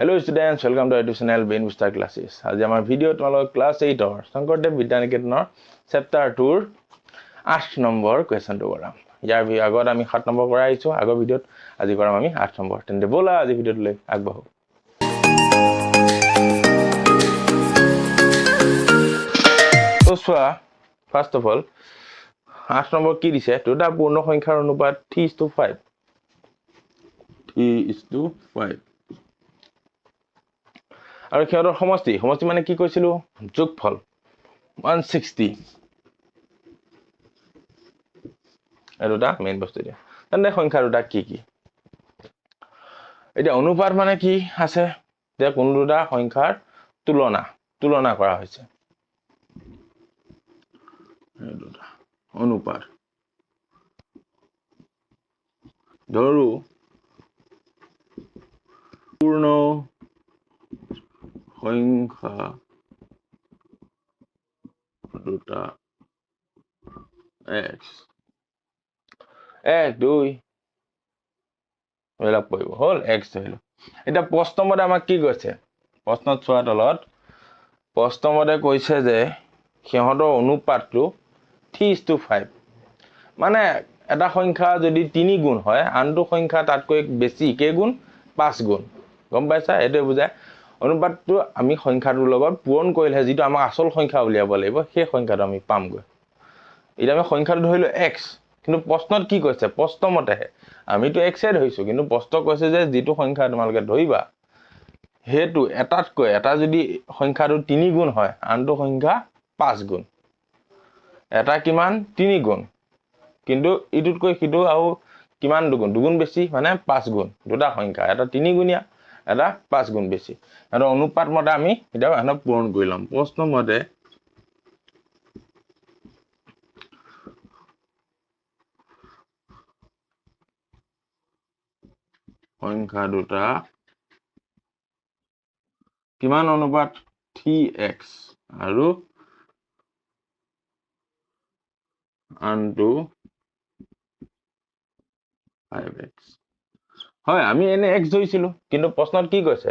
Hello students, welcome to our YouTube channel Brain Booster Classes. আজি আমাৰ video তোমালোক class 8 ৰ শংকৰদেৱ বিদ্যানিকেতনৰ চেপ্টাৰ 2 ৰ 8 নম্বৰ কোৱেশ্চনটো কৰাম। ইয়াৰ আগত আমি 7 নম্বৰ কৰা আইছো, আগৰ ভিডিওত আজি কৰাম আমি 8 নম্বৰ। তেন্তে বলা আজি ভিডিওলৈ আগবাঢ়ো। তো চোৱা, ফাৰ্স্ট অফ অল 8 নম্বৰ কি দিছে? দুটা পূৰ্ণ সংখ্যাৰ অনুপাত 3:5। 3:5 আৰু সিহঁতৰ সমষ্টি মানে কি কৈছিলো? যোগফল 160। এটা মেইন বস্তু দিয়া। তেন্তে সংখ্যা দুটা কি কি? এতিয়া অনুপাত মানে কি আছে? যে কোন দুটা সংখ্যাৰ তুলনা কৰা হৈছে। অনুপাত ধৰো পূৰ্ণ সংখ্যা দুটা x 1 2 এলা পইব হল x ধৰিলো। এটা প্ৰশ্নমতে আমাক কি কৈছে? প্ৰশ্নত চোৱা তলত প্ৰশ্নমতে কৈছে যে সিহঁতৰ অনুপাতটো 3:5। মানে এটা সংখ্যা যদি 3 গুণ হয়, আনটো সংখ্যা তাতকৈ বেছি কে গুণ? 5 গুণ। গম পাইছা? এটো বুজায় অনুপাতটো আমি সংখ্যাটোৰ লগত পূৰণ কৰিলে যিটো আমাক আসল সংখ্যা উলিয়াব লাগিব, সেই সংখ্যাটো আমি পামগৈ। এটা আমি সংখ্যাটো ধৰিলো x, কিন্তু প্ৰশ্নত কি কৈছে? প্ৰশ্নমতেহে আমিতো x এ ধৰিছো, কিন্তু প্ৰশ্ন কৈছে যে যিটো সংখ্যা তোমালোকে ধৰিবা হেতু এটাতকৈ এটা যদি সংখ্যাটো 3 গুণ হয়, আনটো সংখ্যা 5 গুণ। এটা কিমান? 3 গুণ, কিন্তু ইটোতকৈ সিটো আৰু কিমান দুগুণ বেছি, মানে 5 গুণ। দুটা সংখ্যা, এটা 3 গুণীয়া, এটা 5 গুণ বেছি। আৰু অনুপাত মতে আমি এটা পূৰণ কৰি লম। প্ৰশ্ন মতে সংখ্যা দুটা কিমান অনুপাত? 3x আৰু আনটো 5x। হয়, আমি এনে x ধৰিছিলো, কিন্তু প্ৰশ্নত কি কৈছে?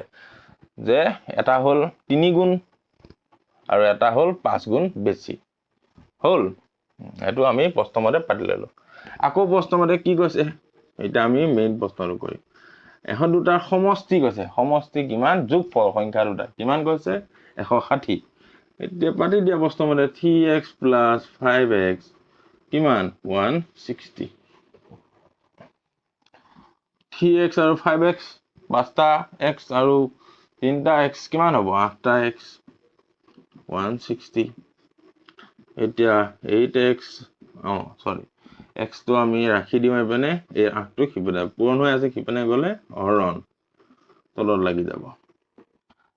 যে এটা হল 3 গুণ আৰু এটা হল 5 গুণ বেছি হল। এটো আমি প্ৰশ্নমতে পাতি ললো। আকৌ প্ৰশ্নমতে কি কৈছে? এটা আমি মেইন প্ৰশ্নটো কৰিম। এখন দুটাৰ সমষ্টি কৈছে। সমষ্টি কিমান? যোগফল সংখ্যা দুটা কিমান কৈছে? 160। এতিয়া পাতি দিয়া প্ৰশ্নমতে 3x + 5x কিমান? 160। 3x আৰু 5x, 5টা x আৰু 3টা x কিমান হ'ব? 8টা x 160। এতিয়া 8x x টো আমি ৰাখি দিম এপিনে, এই 8টো সিপিনে পূৰণ হৈ আছে, সিপিনে গলে হৰণ তলত লাগি যাব।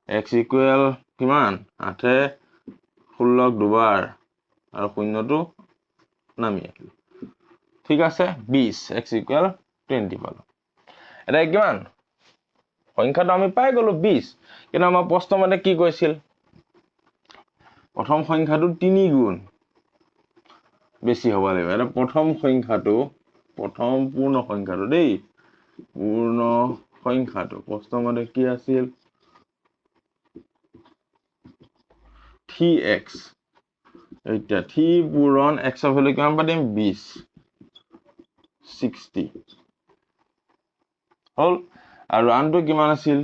x ইকুৱেল কিমান? 8 16 দুবাৰ আৰু শূন্যটো নামি আহিল। ঠিক আছে, 20। x ইকুৱেল 20 পালো। এটা কিমান? সংখ্যাটো আমি পাই গলো 20, কিন্তু আমাৰ প্ৰশ্নমতে কি কৈছিল? প্ৰথম সংখ্যাটো 3 গুণ বেছি হ'ব লাগিব। এটা প্ৰথম পূৰ্ণ সংখ্যাটো দেই, পূৰ্ণ সংখ্যাটো প্ৰশ্নমতে কি আছিল? 3x। এতিয়া 3 পূৰণ x ৰ ভ্যালু কিমান পাতিম? 20 60 হল। আৰু আনটো কিমান আছিল?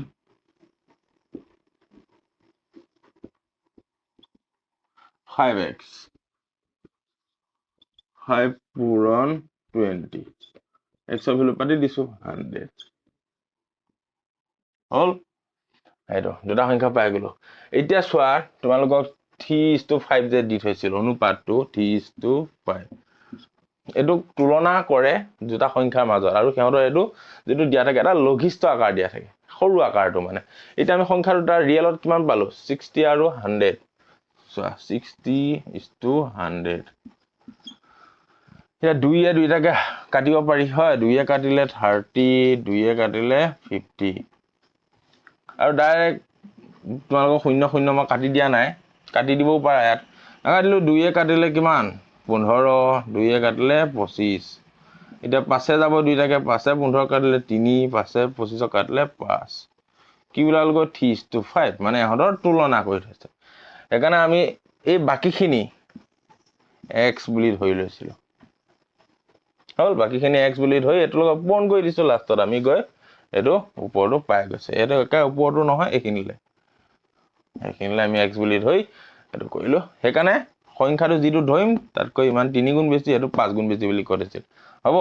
5x। 5 পূৰণ 20 x ৰ ভ্যালু পাতি দিছো 100 হল। এইটো দুটা সংখ্যা পাই গলো। এতিয়া চোৱা, তোমালোকক 3:5 যে দি থৈছিল অনুপাতটো 3:5, এইটো তুলনা কৰে দুটা সংখ্যাৰ মাজত, আৰু সিহঁতৰ এইটো যেটো দিয়া থাকে এটা লঘিষ্ঠ আকাৰ দিয়া থাকে, সৰু আকাৰটো মানে। এতিয়া আমি সংখ্যা দুটা ৰিয়েলত কিমান পালো? 60 আৰু 100। চোৱা 60:100। এতিয়া 2 দুইটাকে কাটিব পাৰি, হয়। 2 কাটিলে 30, 2 কাটিলে 50। আৰু ডাইৰেক্ট তোমালোকক 0 0 মই কাটি দিয়া নাই, কাটি দিবও পাৰা। ইয়াত নাকাটিলো। 2 কাটিলে কিমান? 15, 2 কাটিলে 25। এতিয়া 5 যাব দুইটাকে, 5 15 কাটিলে 3, 5 25 কাটিলে 5। কি ওলাল গৈ 3:5 মানে ইহঁতৰ তুলনা কৰি থৈছে সেইকাৰণে আমি এই বাকীখিনি x বুলি ধৰি লৈছিলো হল বাকীখিনি x বুলি ধৰি এটো লগ পূৰণ কৰি দিছো লাষ্টত আমি গৈ এটো ওপৰটো পাই গৈছে এটো একা ওপৰটো নহয় এইখিনিলে আমি x বুলি ধৰি এটো কৰিলো সেইকাৰণে সংখ্যাটো যিটো ধৰিম তাতকৈ ইমান 3 গুণ বেছি এটো 5 গুণ বেছি বুলি কৰিছিল হ'ব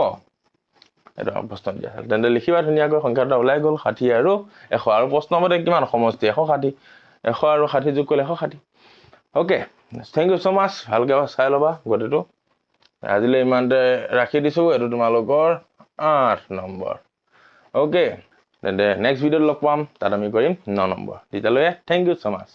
এটো প্ৰশ্ন দিয়া তেন্তে লিখিবা ধুনিয়াকৈ সংখ্যাটা ওলাই গল 60 আৰু 100 আৰু প্ৰশ্ন মতে কিমান সমষ্টি 160 100 আৰু 60 যোগ কৰিলে 160 ওকে থ্যাংক ইউ সো মাচ ভালকে চাই লবা গটেটো আজিলে ইমানতে ৰাখি দিছো এটো তোমালোকৰ 8 নম্বৰ ওকে তেন্তে নেক্সট ভিডিঅ'ত লগ পাম তাত আমি কৰিম 9 নম্বৰ তেতিয়ালৈ থ্যাংক ইউ সো মাচ